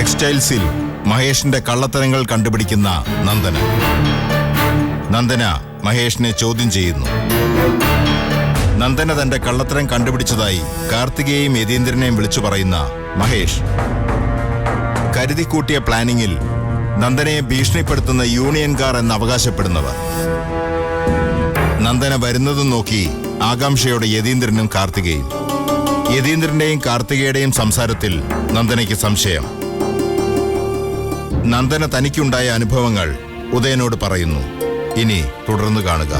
ടെക്സ്റ്റൈൽസിൽ മഹേഷിന്റെ കള്ളത്തരങ്ങൾ കണ്ടുപിടിക്കുന്ന നന്ദന. നന്ദന മഹേഷിനെ ചോദ്യം ചെയ്യുന്നു. നന്ദന തന്റെ കള്ളത്തരം കണ്ടുപിടിച്ചതായി കാർത്തികയെയും യതീന്ദ്രനെയും വിളിച്ചു പറയുന്ന മഹേഷ് കരുതിക്കൂട്ടിയ പ്ലാനിങ്ങിൽ നന്ദനയെ ഭീഷണിപ്പെടുത്തുന്ന യൂണിയൻകാർ എന്ന് അവകാശപ്പെടുന്നവർ. നന്ദന വരുന്നതും നോക്കി ആകാംക്ഷയോടെ യതീന്ദ്രനും കാർത്തികയും. യതീന്ദ്രന്റെയും കാർത്തികയുടെയും സംസാരത്തിൽ നന്ദനയ്ക്ക് സംശയം. നന്ദന തനിക്കുണ്ടായ അനുഭവങ്ങൾ ഉദയനോട് പറയുന്നു. ഇനി തുടർന്ന് കാണുക.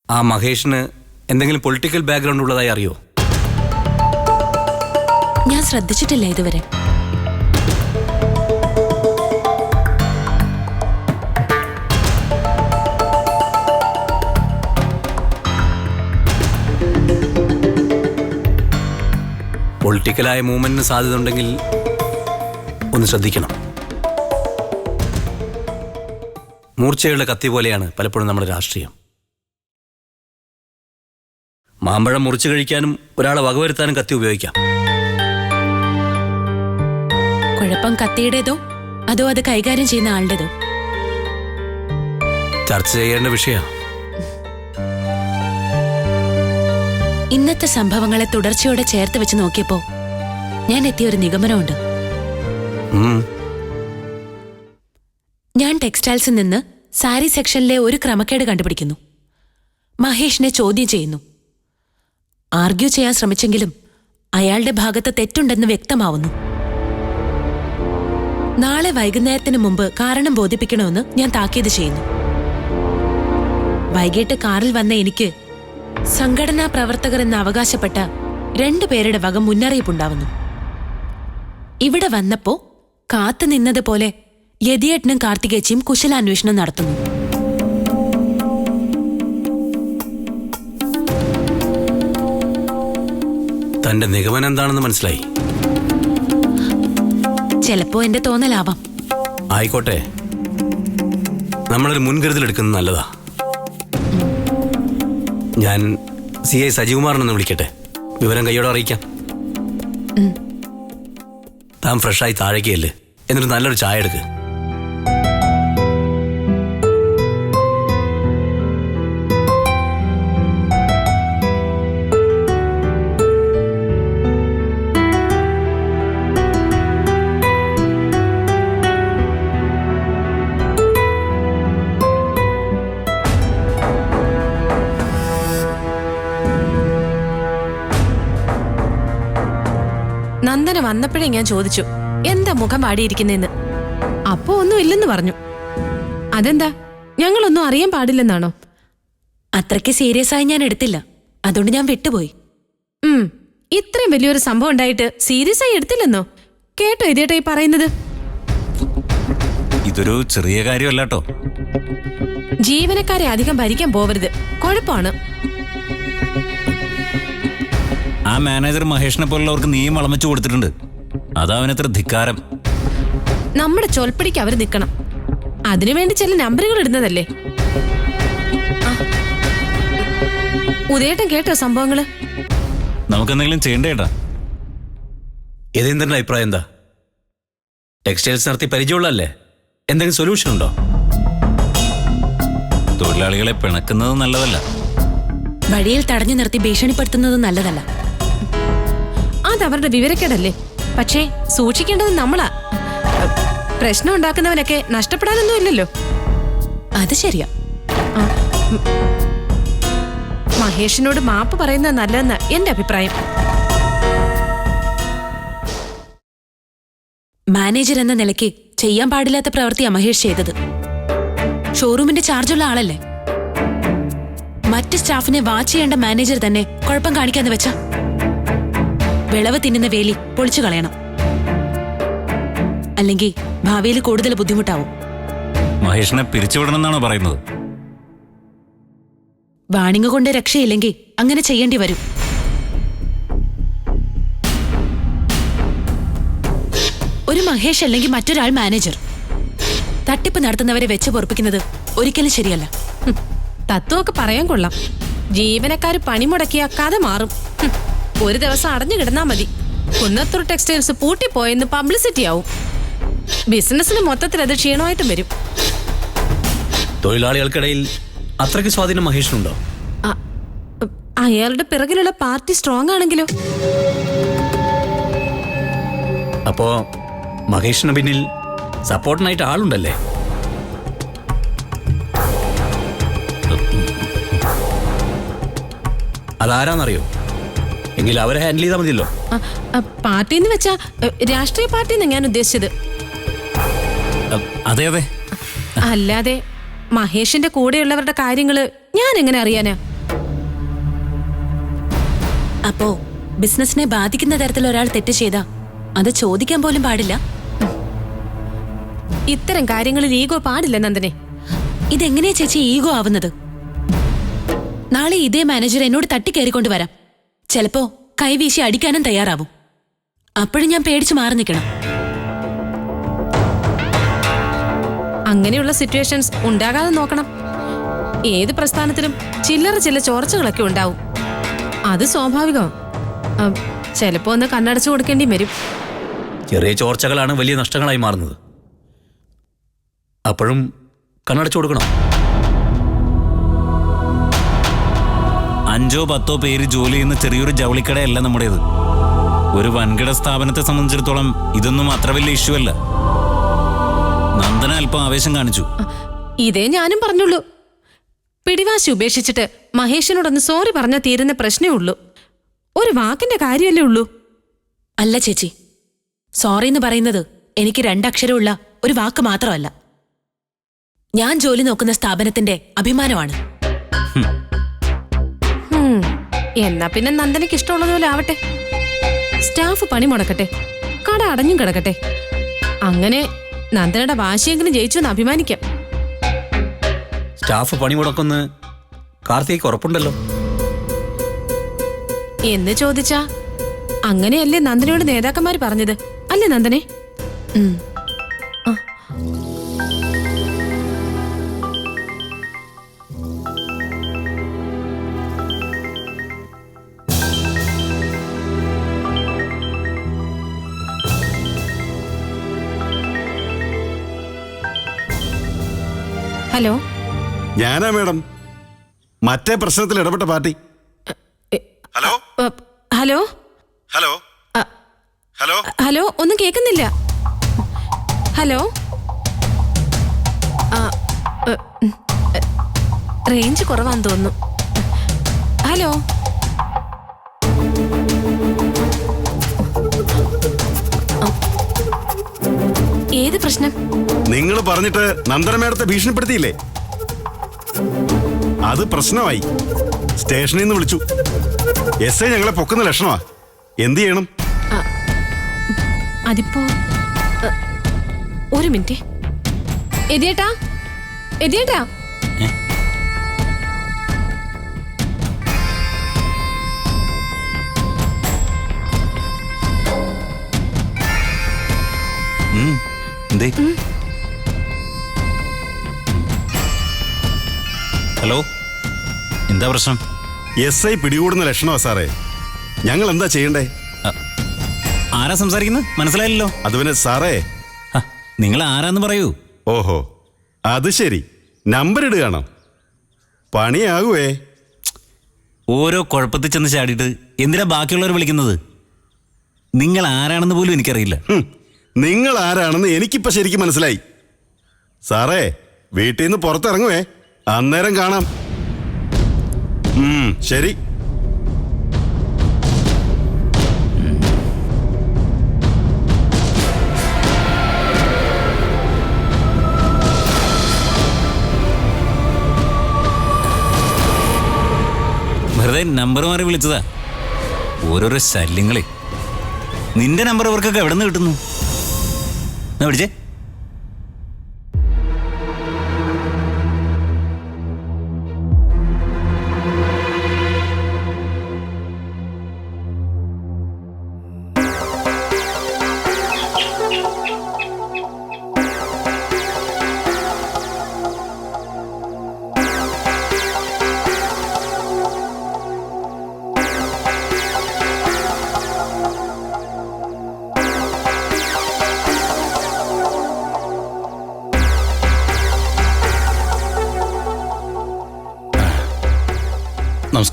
ആ മഹേഷിന് എന്തെങ്കിലും പൊളിറ്റിക്കൽ ബാക്ക്ഗ്രൗണ്ട് ഉള്ളതായി അറിയോ? ഞാൻ ശ്രദ്ധിച്ചിട്ടില്ല ഇതുവരെ. പൊളിറ്റിക്കലായ മൂവ്മെന്റിന് സാധ്യത ഉണ്ടെങ്കിൽ ഒന്ന് ശ്രദ്ധിക്കണം. മൂർച്ചയുള്ള കത്തി പോലെയാണ് പലപ്പോഴും നമ്മുടെ രാഷ്ട്രീയം. മാമ്പഴം മുറിച്ചു കഴിക്കാനും ഒരാളെ വകവരുത്താനും കത്തി ഉപയോഗിക്കാം. കുഴപ്പം കത്തിയുടേതോ അതോ അത് കൈകാര്യം ചെയ്യുന്ന ആളുടേതോ? ചർച്ച ചെയ്യേണ്ട വിഷയം. ഇന്നത്തെ സംഭവങ്ങളെ തുടർച്ചയോടെ ചേർത്ത് വെച്ച് നോക്കിയപ്പോ ഞാൻ എത്തിയ ഒരു നിഗമനമുണ്ട്. ഞാൻ ടെക്സ്റ്റൈൽസിൽ നിന്ന് സാരി സെക്ഷനിലെ ഒരു ക്രമക്കേട് കണ്ടുപിടിക്കുന്നു. മഹേഷിനെ ചോദ്യം ചെയ്യുന്നു. ആർഗ്യൂ ചെയ്യാൻ ശ്രമിച്ചെങ്കിലും അയാളുടെ ഭാഗത്ത് തെറ്റുണ്ടെന്ന് വ്യക്തമാവുന്നു. നാളെ വൈകുന്നേരത്തിന് മുമ്പ് കാരണം ബോധിപ്പിക്കണമെന്ന് ഞാൻ താക്കീത് ചെയ്യുന്നു. വൈകിട്ട് കാറിൽ വന്ന എനിക്ക് സംഘടനാ പ്രവർത്തകർ എന്ന് അവകാശപ്പെട്ട 2 പേരുടെ വക മുന്നറിയിപ്പുണ്ടാവുന്നു. ഇവിടെ വന്നപ്പോ കാത്തുനിന്നതുപോലെ യതിയേട്ടനും കാർത്തികേച്ചിയും കുശലാന്വേഷണം നടത്തുന്നു. തന്റെ നിഗമനം എന്താണെന്ന് മനസ്സിലായി? ചിലപ്പോ എന്റെ തോന്നലാവാം. ആയിക്കോട്ടെ, നമ്മളൊരു മുൻകരുതൽ എടുക്കുന്നത് നല്ലതാ. ഞാൻ CI സജികുമാറിനൊന്ന് വിളിക്കട്ടെ, വിവരം കയ്യോടെ അറിയിക്കാം. താൻ ഫ്രഷായി താഴേക്കല്ലേ, എന്നിട്ട് നല്ലൊരു ചായ എടുക്ക്. നന്ദന വന്നപ്പോഴേ ഞാൻ ചോദിച്ചു എന്താ മുഖം വാടിയിരിക്കുന്നെന്ന്. അപ്പോ ഒന്നും ഇല്ലെന്ന് പറഞ്ഞു. അതെന്താ, ഞങ്ങളൊന്നും അറിയാൻ പാടില്ലെന്നാണോ? അത്രയ്ക്ക് സീരിയസ് ആയി ഞാൻ എടുത്തില്ല, അതുകൊണ്ട് ഞാൻ വിട്ടുപോയി. ഇത്രയും വലിയൊരു സംഭവം ഉണ്ടായിട്ട് സീരിയസ് ആയി എടുത്തില്ലെന്നോ? കേട്ടോ ഇതേട്ടാ ഈ പറയുന്നത്? ഇതൊരു ചെറിയ കാര്യമല്ലോ. ജീവനക്കാരെ അധികം ഭരിക്കാൻ പോവരുത്, കുഴപ്പമാണ്. ആ മാനേജർ മഹേഷിനെ പോലുള്ളവർക്ക് നീയും വളമിച്ചു കൊടുത്തിട്ടുണ്ട്. അതാ അവനത്ര ധിക്കാരം. നമ്മുടെ ചൊൽപ്പടിക്ക് അവർ നിൽക്കണം. അതിനുവേണ്ടി ചില നമ്പറുകൾ ഇടുന്നതല്ലേ. ഉദയേട്ടൻ കേട്ടോ സംഭവങ്ങള്? നമുക്കെന്തെങ്കിലും ചെയ്യണ്ടേട്ടാ. യതീന്ദ്രന്റെ അഭിപ്രായം എന്താ? ടെക്സ്റ്റൈൽസ് നടത്തി പരിചയമുള്ളല്ലേ, എന്തെങ്കിലും സൊല്യൂഷൻ ഉണ്ടോ? തൊഴിലാളികളെ പിണക്കുന്നത് നല്ലതല്ല. വഴിയിൽ തടഞ്ഞു നിർത്തി ഭീഷണിപ്പെടുത്തുന്നത് നല്ലതല്ല. അതവരുടെ വിവരക്കേടല്ലേ. പക്ഷേ സൂക്ഷിക്കേണ്ടത് നമ്മളാ. പ്രശ്നം ഉണ്ടാക്കുന്നവനൊക്കെ നഷ്ടപ്പെടാനൊന്നും ഇല്ലല്ലോ. അത് ശരിയാ. മഹേഷിനോട് മാപ്പ് പറയുന്നത് നല്ലതെന്ന എന്റെ അഭിപ്രായം. മാനേജർ എന്ന നിലയ്ക്ക് ചെയ്യാൻ പാടില്ലാത്ത പ്രവൃത്തിയാ മഹേഷ് ചെയ്തത്. ഷോറൂമിന്റെ ചാർജുള്ള ആളല്ലേ. മറ്റ് സ്റ്റാഫിനെ വാച്ച് ചെയ്യേണ്ട മാനേജർ തന്നെ കുഴപ്പം കാണിക്കാന്ന് വെച്ചാ വിളവ് തിന്നുന്ന വേലി പൊളിച്ചു കളയണം. അല്ലെങ്കിൽ ഭാവിയിൽ കൂടുതൽ ബുദ്ധിമുട്ടാവും. മഹേഷിനെ പിരിച്ചുവിടണമെന്നാണോ പറയുന്നത്? വാണിംഗ് കൊണ്ട് രക്ഷയില്ലെങ്കിൽ അങ്ങനെ ചെയ്യേണ്ടി വരും. ഒരു മഹേഷ് അല്ലെങ്കിൽ മറ്റൊരാൾ മാനേജർ. തട്ടിപ്പ് നടത്തുന്നവരെ വെച്ച് പൊറപ്പിക്കുന്നത് ഒരിക്കലും ശരിയല്ല. തത്വമൊക്കെ പറയാൻ കൊള്ളാം. ജീവനക്കാര് പണിമുടക്കിയ കഥ മാറും. ഒരു ദിവസം അടഞ്ഞു കിടന്നാ മതി. കുന്നത്തൂർ ടെക്സ്റ്റൈൽസ് പൂട്ടിപ്പോയെന്ന് പബ്ലിസിറ്റി ആവും. ബിസിനസ്സിന് മൊത്തത്തിൽ അത് ക്ഷീണമായിട്ടും വരും. തൊഴിലാളികൾക്കിടയിൽ അത്രയ്ക്ക് സ്വാധീനം മഹേഷിനുണ്ടോ? അയാളുടെ പിറകിലുള്ള പാർട്ടി സ്ട്രോങ് ആണെങ്കിലോ? അപ്പോ മഹേഷിന് പിന്നിൽ സപ്പോർട്ടിനായിട്ട് ആളുണ്ടല്ലേ? അതാരാന്നറിയോ? എങ്കിൽ അവരെ ഹാൻഡിൽ ചെയ്താൽ മതിയല്ലോ. പാർട്ടിന്ന് വെച്ചാ രാഷ്ട്രീയ പാർട്ടിന്ന് ഞാൻ ഉദ്ദേശിച്ചത്. അതെ അതെ. അല്ലാതെ മഹേഷിന്റെ കൂടെയുള്ളവരുടെ കാര്യങ്ങള് ഞാൻ എങ്ങനെ അറിയാനാ? അപ്പോ ബിസിനസിനെ ബാധിക്കുന്ന തരത്തിൽ ഒരാൾ തെറ്റ് ചെയ്താ അത് ചോദിക്കാൻ പോലും പാടില്ല. ഇത്തരം കാര്യങ്ങളിൽ ഈഗോ പാടില്ല നന്ദനെ. ഇതെങ്ങനെയാ ചേച്ചി ഈഗോ ആവുന്നത്? നാളെ ഇതേ മാനേജർ എന്നോട് തട്ടിക്കയറിക്കൊണ്ട് വരാം. ചിലപ്പോ കൈവീശി അടിക്കാനും തയ്യാറാവും. അപ്പോഴും ഞാൻ പേടിച്ചു മാറി നിൽക്കണം. അങ്ങനെയുള്ള സിറ്റുവേഷൻസ് ഉണ്ടാകാതെ നോക്കണം. ഏത് പ്രസ്ഥാനത്തിലും ചില ചോർച്ചകളൊക്കെ ഉണ്ടാവും. അത് സ്വാഭാവികം. ചിലപ്പോ ഒന്ന് കണ്ണടച്ചു കൊടുക്കേണ്ടി വരും. ചെറിയ ചോർച്ചകളാണ് വലിയ നഷ്ടങ്ങളായി മാറുന്നത്. അപ്പോഴും കണ്ണടച്ചു കൊടുക്കണം. 5-10 പേര് ജോലി ചെയ്യുന്ന ചെറിയൊരു ജൗളിക്കടയല്ല നമ്മുടേത്. ഒരു വൻകിട സ്ഥാപനത്തെ സംബന്ധിച്ചിടത്തോളം ഇതൊന്നും അത്ര വലിയ ഇഷ്യൂ അല്ല. നന്ദന അല്പം ആവേശം കാണിച്ചു. ഇതേ ഞാനും പറഞ്ഞുള്ളൂ. പിടിവാശി ഉപേക്ഷിച്ചിട്ട് മഹേഷിനോടൊന്ന് സോറി പറഞ്ഞാൽ തീരുന്ന പ്രശ്നമേ ഉള്ളൂ. ഒരു വാക്കിന്റെ കാര്യമല്ലേ ഉള്ളൂ. അല്ല ചേച്ചി, സോറി എന്ന് പറയുന്നത് എനിക്ക് 2 അക്ഷരമുള്ള ഒരു വാക്ക് മാത്രമല്ല. ഞാൻ ജോലി നോക്കുന്ന സ്ഥാപനത്തിന്റെ അഭിമാനമാണ്. എന്നാ പിന്നെ നന്ദനയ്ക്ക് ഇഷ്ടമുള്ളതുപോലെ ആവട്ടെ. സ്റ്റാഫ് പണി മുടക്കട്ടെ, കട അടഞ്ഞും കിടക്കട്ടെ. അങ്ങനെ നന്ദനയുടെ വാശിയെങ്കിലും ജയിച്ചു എന്ന് അഭിമാനിക്കാം. സ്റ്റാഫ് പണി മുടക്കൊന്ന് കാർത്തിക് ഉറപ്പുണ്ടല്ലോ എന്ന് ചോദിച്ചാ അങ്ങനെയല്ലേ നന്ദനയോട് നേതാക്കന്മാര് പറഞ്ഞത്? അല്ലേ നന്ദനെ? ഹലോ, ഞാനാ മേഡം, മറ്റേ പ്രശ്നത്തിൽ ഇടപെട്ട party. Hello hello hello hello hello, ഒന്നും കേൾക്കുന്നില്ല. ഹലോ, റേഞ്ച് കുറവാന്ന് തോന്നുന്നു. ഹലോ, ഏത് പ്രശ്നം? നിങ്ങൾ പറഞ്ഞിട്ട് നന്ദന മേഡത്തെ ഭീഷണിപ്പെടുത്തിയില്ലേ? അത് പ്രശ്നമായി. സ്റ്റേഷനിൽ നിന്ന് വിളിച്ചു. SI ഞങ്ങളെ പൊക്കുന്ന ലക്ഷണമാ. എന്ത് ചെയ്യണം? അതിപ്പോ ഒരു മിനിറ്റ്. എതിയേട്ടാ, എതിയേട്ടാ. എന്തേ? ഹലോ, എന്താ പ്രശ്നം? SI പിടികൂടുന്ന ലക്ഷണമാ സാറേ. ഞങ്ങൾ എന്താ ചെയ്യണ്ടേ? ആരാ സംസാരിക്കുന്നത്? മനസ്സിലായില്ലല്ലോ. അത് പിന്നെ സാറേ, നിങ്ങൾ ആരാന്ന് പറയൂ. ഓഹോ, അത് ശരി. നമ്പർ ഇടുകയാണോ? പണിയാകുവേ. ഓരോ കുഴപ്പത്തിൽ ചെന്ന് ചാടിയിട്ട് എന്തിനാ ബാക്കിയുള്ളവർ വിളിക്കുന്നത്? നിങ്ങൾ ആരാണെന്ന് പോലും എനിക്കറിയില്ല. നിങ്ങൾ ആരാണെന്ന് എനിക്കിപ്പോ ശരിക്കും മനസ്സിലായി. സാറേ, വീട്ടിൽ നിന്ന് പുറത്തിറങ്ങുവേ, അന്നേരം കാണാം. ശരി. വെറുതെ നമ്പർ മാറി വിളിച്ചതാ. ഓരോരോ ശല്യങ്ങളെ. നിന്റെ നമ്പർ ഇവർക്കൊക്കെ എവിടെ നിന്ന് കിട്ടുന്നു? എന്നാ വിളിച്ചേ.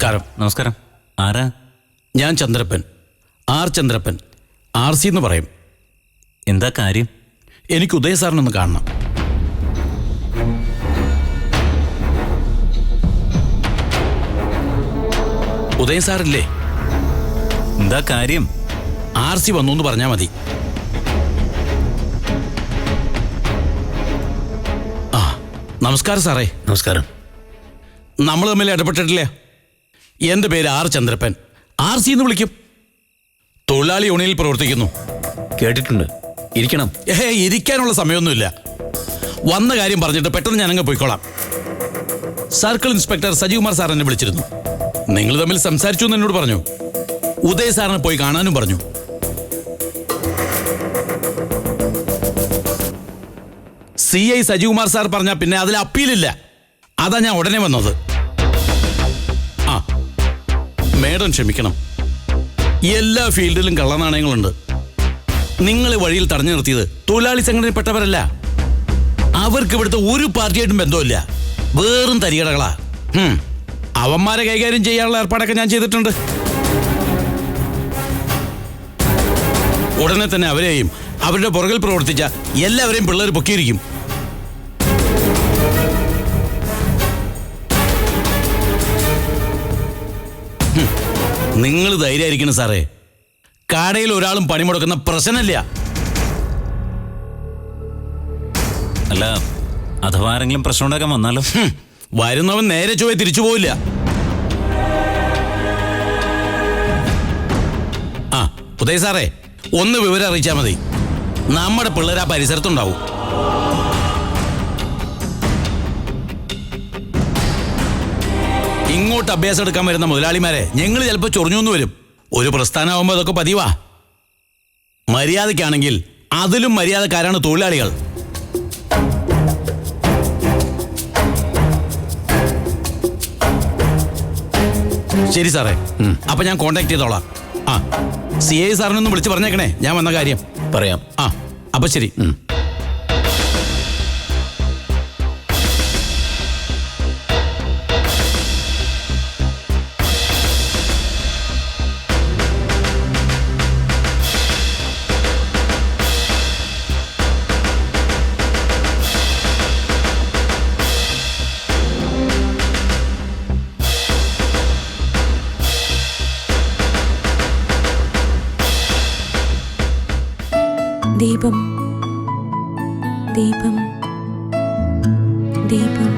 നമസ്കാരം. നമസ്കാരം. ആരാ? ഞാൻ ചന്ദ്രപ്പൻ, ആർ ചന്ദ്രപ്പൻ, RC എന്ന് പറയും. എന്താ കാര്യം? എനിക്ക് ഉദയ സാറിനൊന്ന് കാണണം. ഉദയ സാറില്ലേ? എന്താ കാര്യം? RC വന്നു എന്ന് പറഞ്ഞാൽ മതി. ആ, നമസ്കാരം സാറേ. നമസ്കാരം. നമ്മൾ തമ്മിൽ ഇടപെട്ടിട്ടില്ല. എൻ്റെ പേര് ആർ ചന്ദ്രപ്പൻ, RC എന്ന് വിളിക്കും. തൊഴിലാളി യൂണിയനിൽ പ്രവർത്തിക്കുന്നു. കേട്ടിട്ടുണ്ട്. ഇരിക്കണം. ഇരിക്കാനുള്ള സമയമൊന്നുമില്ല. വന്ന കാര്യം പറഞ്ഞിട്ട് പെട്ടെന്ന് ഞാനങ്ങ് പോയിക്കോളാം. സർക്കിൾ ഇൻസ്പെക്ടർ സജികുമാർ സാർ എന്നെ വിളിച്ചിരുന്നു. നിങ്ങൾ തമ്മിൽ സംസാരിച്ചു എന്ന് എന്നോട് പറഞ്ഞു. ഉദയ സാറിനെ പോയി കാണാനും പറഞ്ഞു. CI സജികുമാർ സാർ പറഞ്ഞ പിന്നെ അതിൽ അപ്പീലില്ല. അതാ ഞാൻ ഉടനെ വന്നത്. ആ, മേഡം ക്ഷമിക്കണം. എല്ലാ ഫീൽഡിലും കള്ളനാണയങ്ങളുണ്ട്. നിങ്ങൾ വഴിയിൽ തടഞ്ഞു നിർത്തിയത് തൊഴിലാളി സംഘടനയിൽപ്പെട്ടവരല്ല. അവർക്ക് ഇവിടുത്തെ ഒരു പാർട്ടിയായിട്ടും ബന്ധമില്ല. വേറും തരികടകളാ. അവന്മാരെ കൈകാര്യം ചെയ്യാനുള്ള ഏർപ്പാടൊക്കെ ഞാൻ ചെയ്തിട്ടുണ്ട്. ഉടനെ തന്നെ അവരെയും അവരുടെ പുറകിൽ പ്രവർത്തിച്ച എല്ലാവരെയും പിള്ളേർ പൊക്കിയിരിക്കും. നിങ്ങൾ ധൈര്യമായിരിക്കണം സാറേ. കടയിൽ ഒരാളും പണിമുടക്കുന്ന പ്രശ്നമില്ല. അല്ല, അഥവാ ആരെങ്കിലും പ്രശ്നം ഉണ്ടാക്കാൻ വന്നാലോ? വരുന്നവൻ നേരെ ചൊവ്വേ തിരിച്ചു പോവില്ല. ആ, ഉദയ സാറേ, ഒന്ന് വിവരം അറിയിച്ചാൽ മതി. നമ്മുടെ പിള്ളേർ ആ പരിസരത്തുണ്ടാവും. ഇങ്ങോട്ട് അഭ്യാസം എടുക്കാൻ വരുന്ന മുതലാളിമാരെ ഞങ്ങൾ ചിലപ്പോൾ ചൊറിഞ്ഞു വരും. ഒരു പ്രസ്ഥാനമാകുമ്പോൾ അതൊക്കെ പതിവാ. മര്യാദയ്ക്കാണെങ്കിൽ അതിലും മര്യാദക്കാരാണ് തൊഴിലാളികൾ. ശരി സാറേ, അപ്പൊ ഞാൻ കോണ്ടാക്ട് ചെയ്തോളാം. ആ, CI സാറിനൊന്ന് വിളിച്ച് പറഞ്ഞേക്കണേ ഞാൻ വന്ന കാര്യം. പറയാം. ആ, അപ്പൊ ശരി. ദീപം ദീപം ദീപം.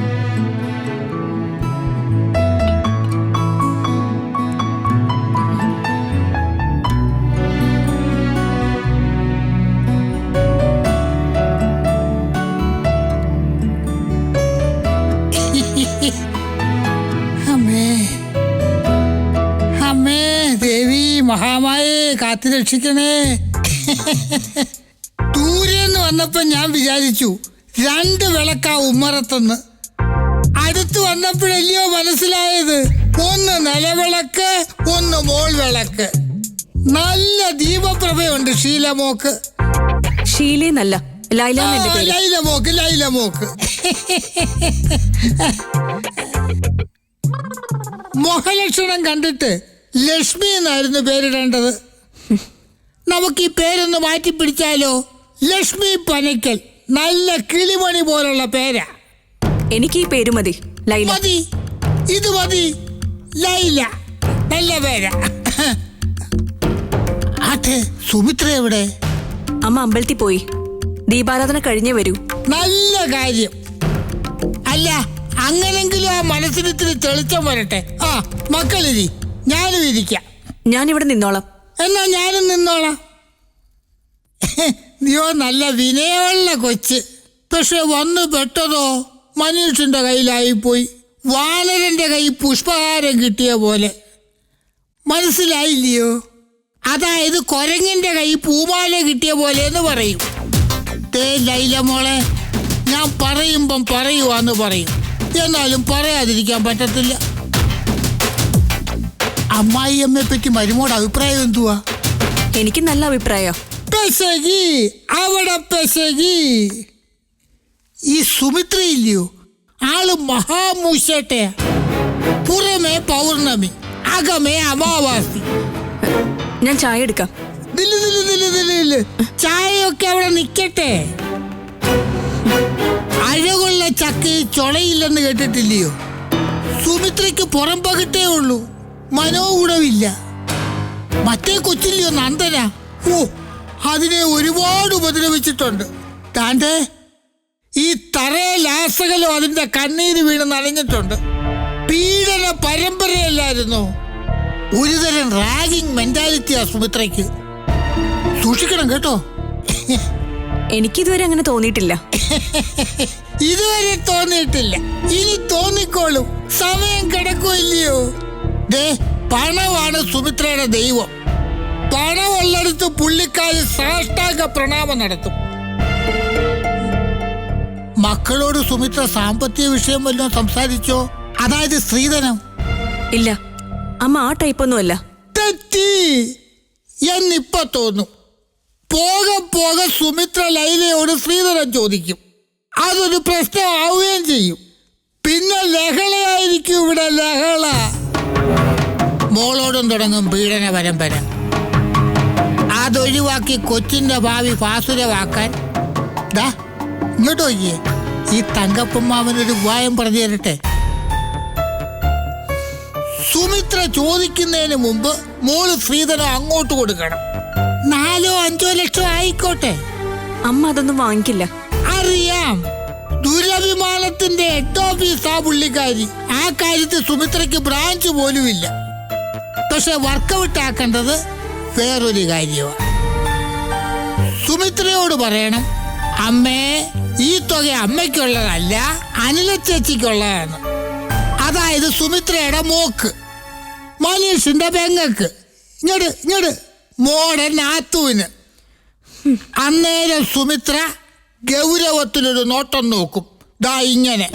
അമ്മേ അമ്മേ ദേവി മഹാമായേ കാത്തുരക്ഷിക്കണേ. ദൂരെന്ന് വന്നപ്പോ ഞാൻ വിചാരിച്ചു 2 വിളക്കാ ഉമ്മറത്തെന്ന്. അടുത്ത് വന്നപ്പോഴല്ലയോ മനസ്സിലായത്, ഒന്ന് നിലവിളക്ക്, ഒന്ന് മോൾ വിളക്ക്. നല്ല ദീപപ്രഭയുണ്ട് ഷീലമോക്ക്. ഷീലയെന്നല്ല, ലൈലമോക്ക് ലൈലമോക്ക്. മുഖലക്ഷണം കണ്ടിട്ട് ലക്ഷ്മി എന്നായിരുന്നു പേരിടേണ്ടത്. നമുക്ക് ഈ പേരൊന്ന് മാറ്റി പിടിച്ചാലോ? ലക്ഷ്മി പനക്കൽ. നല്ല കിളിമണി പോലുള്ള പേരാ. എനിക്ക് ഈ പേര് മതി. ലൈല മതി, ഇത് മതി. ലൈല നല്ല പേരാ. ആട്ടെ, സുമിത്ര എവിടെ? അമ്മ അമ്പലത്തിൽ പോയി. ദീപാരാധന കഴിഞ്ഞേ വരൂ. നല്ല കാര്യം. അല്ല, അങ്ങനെങ്കിലും ആ മനസ്സിനിത്തിരി തെളിച്ചം വരട്ടെ. ആ, മക്കളിരി, ഞാനും ഇരിക്കാം. ഞാനിവിടെ നിന്നോളാം. എന്നാ ഞാനും നിന്നോളാം. നീയോ നല്ല വിനയമുള്ള കൊച്ച്. പക്ഷെ വന്ന് പെട്ടതോ മനുഷ്യന്റെ കയ്യിലായിപ്പോയി. വാനരന്റെ കൈ പുഷ്പഹാരം കിട്ടിയ പോലെ. മനസ്സിലായില്ലയോ? അതായത് കൊരങ്ങന്റെ കൈ പൂമാല കിട്ടിയ പോലെ എന്ന് പറയും. ലൈല മോളെ, ഞാൻ പറയുമ്പം പറയുവാന്ന് പറയും, എന്നാലും പറയാതിരിക്കാൻ പറ്റത്തില്ല. അമ്മായിയമ്മയെ പറ്റി മരുമോട് അഭിപ്രായം എന്തുവാ? എനിക്ക് നല്ല അഭിപ്രായം. പെശകി, അവിടെ പെശകി. ഈ സുമിത്ര ഇല്ലയോ, ആള് മഹാമൂശട്ടെയാ. പുറമേ പൗർണമി, അകമേ അമാവാസി. ഞാൻ ചായ എടുക്കാം. ചായയൊക്കെ അവിടെ നിക്കട്ടെ. അഴകുള്ള ചക്കയിൽ ചൊളയില്ലെന്ന് കേട്ടിട്ടില്ലയോ? സുമിത്രയ്ക്ക് പുറം പകിട്ടേ ഉള്ളൂ, മനോഗുണമില്ല. മറ്റേ കൊച്ചില്ലയോ നന്ദന, ഓ അതിനെ ഒരുപാട് ഉപദ്രവിച്ചിട്ടുണ്ട്. താണ്ടേ ഈ തറയിലാസകലോ അതിന്റെ കണ്ണീര് വീണ് നനഞ്ഞിട്ടുണ്ട്. പീഡന പരമ്പരയല്ലായിരുന്നോ? ഒരുതരം റാഗിങ് മെന്റാലിറ്റിയാ സുമിത്രയ്ക്ക്. സൂക്ഷിക്കണം കേട്ടോ. എനിക്കിതുവരെ അങ്ങനെ തോന്നിയിട്ടില്ല. ഇതുവരെ തോന്നിയിട്ടില്ല, ഇനി തോന്നിക്കോളും. സമയം കിടക്കുമല്ലയോ? ദേ, പണമാണ് സുമിത്രയുടെ ദൈവം. പണമുള്ളിടത്ത് പുള്ളിക്കാരി സാഷ്ടാംഗ പ്രണാമം നടത്തും. മക്കളോട് സുമിത്ര സാമ്പത്തിക വിഷയം വല്ലതും സംസാരിച്ചോ? അതായത് സ്ത്രീധനം? ഇല്ല, അമ്മ ആ ടൈപ്പൊന്നുമല്ല. തെറ്റി എന്നിപ്പോ തോന്നും. പോകെ പോകെ സുമിത്ര ലൈലയോട് സ്ത്രീധനം ചോദിക്കും. അതൊരു പ്രശ്നമാവുകയും ചെയ്യും. പിന്നെ ലഹളയായിരിക്കും ഇവിടെ, ലഹള. മോളോടും തുടങ്ങും പീഡന പരമ്പര. അതൊഴിവാക്കി കൊച്ചിന്റെ ഭാവി ഭാസുരമാക്കാൻ ദാ ഇങ്ങോട്ട് നോക്കിയേ, ഈ തങ്കപ്പമ്മാവനൊരു ഉപായം പറഞ്ഞു തരട്ടെ. സുമിത്ര ചോദിക്കുന്നതിന് മുമ്പ് മോള് സ്ത്രീധനം അങ്ങോട്ട് കൊടുക്കണം. 4-5 ലക്ഷം ആയിക്കോട്ടെ. അമ്മ അതൊന്നും വാങ്ങിക്കില്ല. അറിയാം, ദുരഭിമാനത്തിന്റെ ഹെഡ് ഓഫീസാ പുള്ളിക്കാരി. ആ കാര്യത്തിൽ സുമിത്രയ്ക്ക് ബ്രാഞ്ച് പോലുമില്ല. പക്ഷെ വർക്കൗട്ട് ആക്കേണ്ടത് വേറൊരു കാര്യമാണ്. സുമിത്രയോട് പറയണം, അമ്മേ ഈ തുക അമ്മയ്ക്കുള്ളതല്ല, അനില ചേച്ചിക്കുള്ളതാണ്. അതായത് സുമിത്രയുടെ മോക്ക്, മനീഷിന്റെ പെങ്ങക്ക്, ഇങ്ങോട്ട് മോടെ നാത്തൂന്. അന്നേരം സുമിത്ര ഗൗരവത്തിലൊരു നോട്ടം നോക്കും. ദാ ഇങ്ങനെ.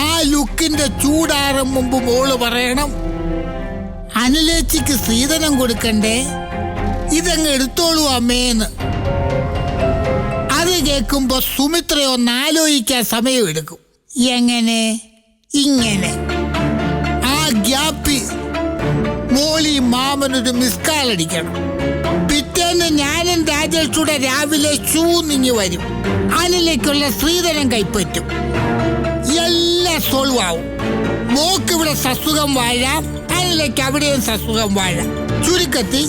ആ ലുക്കിന്റെ ചൂടാറും മുമ്പ് മോള് പറയണം, അനിലേച്ചിക്ക് സ്ത്രീധനം കൊടുക്കണ്ടേ, ഇതങ്ങ് എടുത്തോളൂ അമ്മേന്ന്. അത് കേൾക്കുമ്പോ സുമിത്രയൊന്ന് ആലോചിക്കാൻ സമയമെടുക്കും. എങ്ങനെ? ഇങ്ങനെ. ആ ഗ്യാപ്പിൽ മോളി മാമനൊരു മിസ്കാൾ അടിക്കണം. പിറ്റേന്ന് ഞാനും രാജേഷൂടെ രാവിലെ നിങ്ങി വരും. അനിലേക്കുള്ള സ്ത്രീധനം കൈപ്പറ്റും. എല്ലാം സോൾവ് ആവും. മോക്ക് ഇവിടെ സസുഖം വാഴാം, അനിലേക്ക് അവിടെയും സസുഖം വാഴാം. ചുരുക്കത്തിൽ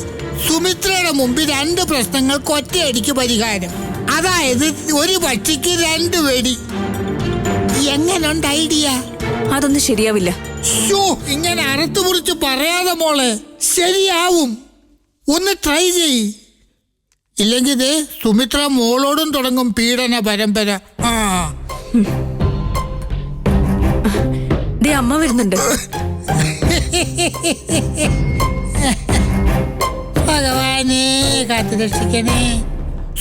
സുമിത്രയുടെ മുമ്പിൽ 2 പ്രശ്നങ്ങൾക്ക് ഒറ്റയടിക്ക് പരിഹാരം. അതായത് ഒരു പക്ഷിക്ക് 2 വെടി. എങ്ങനുണ്ട് ഐഡിയ? അതൊന്നും ശരിയാവില്ല. ഇങ്ങനെ അറുത്തു മുറിച്ച് പറയാതെ മോളെ. ശരിയാവും, ഒന്ന് ട്രൈ ചെയ്. ഇല്ലെങ്കിൽ സുമിത്ര മോളോടും തുടങ്ങും പീഡന പരമ്പര. അമ്മ വരുന്നുണ്ട്. ഭഗവാനെ കാത്തു രക്ഷിക്കണേ.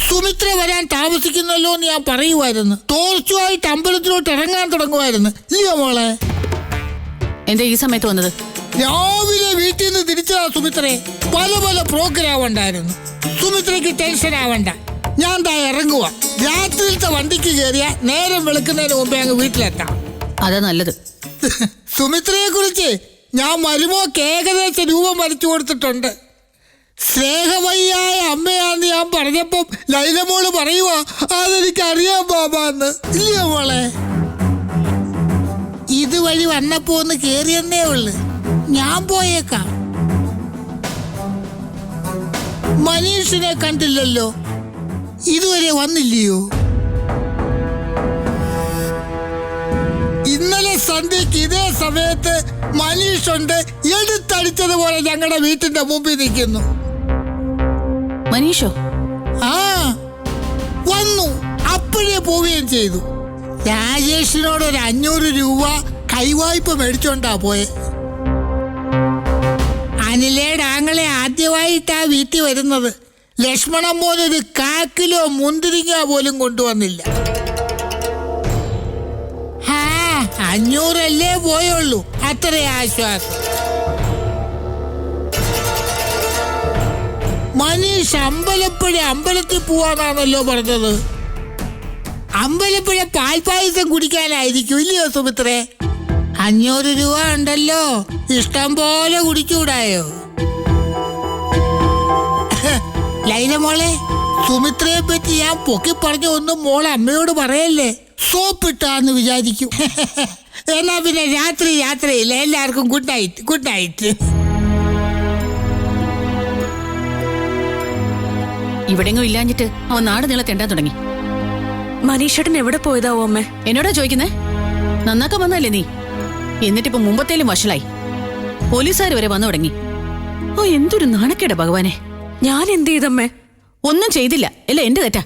സുമിത്ര വരാൻ താമസിക്കുന്നല്ലോ എന്ന് ഞാൻ പറയുമായിരുന്നു. തോർച്ചുമായിട്ട് അമ്പലത്തിലോട്ട് ഇറങ്ങാൻ തുടങ്ങുമായിരുന്നു, ഇല്ലയോ മോളെ? എന്താ ഈ സമയത്ത് വന്നത്? രാവിലെ വീട്ടിൽ നിന്ന് തിരിച്ചതാ സുമിത്രേ. പല പ്രോഗ്രാം ഉണ്ടായിരുന്നു. സുമിത്രയ്ക്ക് ടെൻഷൻ ആവണ്ട, ഞാൻ ദാ ഇറങ്ങുക. രാത്രിയിലത്തെ വണ്ടിക്ക് കയറിയ നേരം വെളുക്കുന്നതിന് മുമ്പേ അങ്ങ് വീട്ടിലെത്താം. അതാ നല്ലത്. സുമിത്രയെ കുറിച്ച് ഞാൻ മരുമോക്ക് ഏകദേശ രൂപം വരച്ചു കൊടുത്തിട്ടുണ്ട്. സ്നേഹമയ്യായ അമ്മയാന്ന് ഞാൻ പറഞ്ഞപ്പം ലൈലമോള് പറയുവാ, അതെനിക്കറിയാം ബാബാന്ന്, ഇല്ലയോ മോളെ? ഇതുവഴി വന്നപ്പോ ഒന്ന് കേറിയെന്നേ ഉള്ളു. ഞാൻ പോയേക്കാം. മനീഷിനെ കണ്ടില്ലല്ലോ, ഇതുവരെ വന്നില്ലയോ? ഇന്നലെ സന്ധ്യക്ക് ഇതേ സമയത്ത് മനീഷുണ്ട്, എടുത്തടിച്ചതുപോലെ ഞങ്ങളുടെ വീട്ടിന്റെ മുമ്പിൽ നിൽക്കുന്നു. മനീഷോ? ആ വന്നു, അപ്പോഴേ പോവുകയും ചെയ്തു. രാജേഷിനോട് ഒരു 500 രൂപ കൈവായ്പ മേടിച്ചോണ്ടാ പോയെ. അനിലയുടെ ആങ്ങളെ ആദ്യമായിട്ടാ വീട്ടിൽ വരുന്നത്. ലക്ഷ്മണൻ മോനൊരു 1/4 കിലോ മുന്തിരിങ്ങ പോലും കൊണ്ടുവന്നില്ല. 500 പോയുള്ളൂ, അത്ര ആശ്വാസം. മനീഷ് അമ്പലപ്പുഴ അമ്പലത്തിൽ പോവാന്നാണല്ലോ പറഞ്ഞത്. അമ്പലപ്പുഴ പാൽപ്പായസം കുടിക്കാനായിരിക്കും ഇല്ലയോ സുമിത്രേ? 500 രൂപ ഉണ്ടല്ലോ, ഇഷ്ടം പോലെ കുടിച്ചുകൂടായോ? ലൈല മോളെ, സുമിത്രയെ പറ്റി ഞാൻ പൊക്കി പറഞ്ഞ ഒന്നും മോളെ അമ്മയോട് പറയല്ലേ, സോപ്പിട്ടാന്ന് വിചാരിക്കും. എന്നാ പിന്നെ രാത്രി യാത്രയില്ല. എല്ലാവർക്കും ഗുഡ് നൈറ്റ്, ഗുഡ് നൈറ്റ്. ഇവിടെങ്ങും ഇല്ലാഞ്ഞിട്ട് അവൻ നാട് നീളെ തെണ്ടാൻ തുടങ്ങി. മനീഷേട്ടൻ എവിടെ പോയതാവോ അമ്മേ? എന്നോടാ ചോദിക്കുന്നേ? നന്നാക്കാൻ വന്നല്ലേ നീ? എന്നിട്ടിപ്പോ മുമ്പത്തേലും വഷളായി. പോലീസുകാർ വരെ വന്നു തുടങ്ങി. എന്തൊരു നാണക്കേടാ ഭഗവാനെ. ഞാൻ എന്ത് ചെയ്തമ്മേ? ഒന്നും ചെയ്തില്ല, അല്ല എന്റെ തെറ്റാ.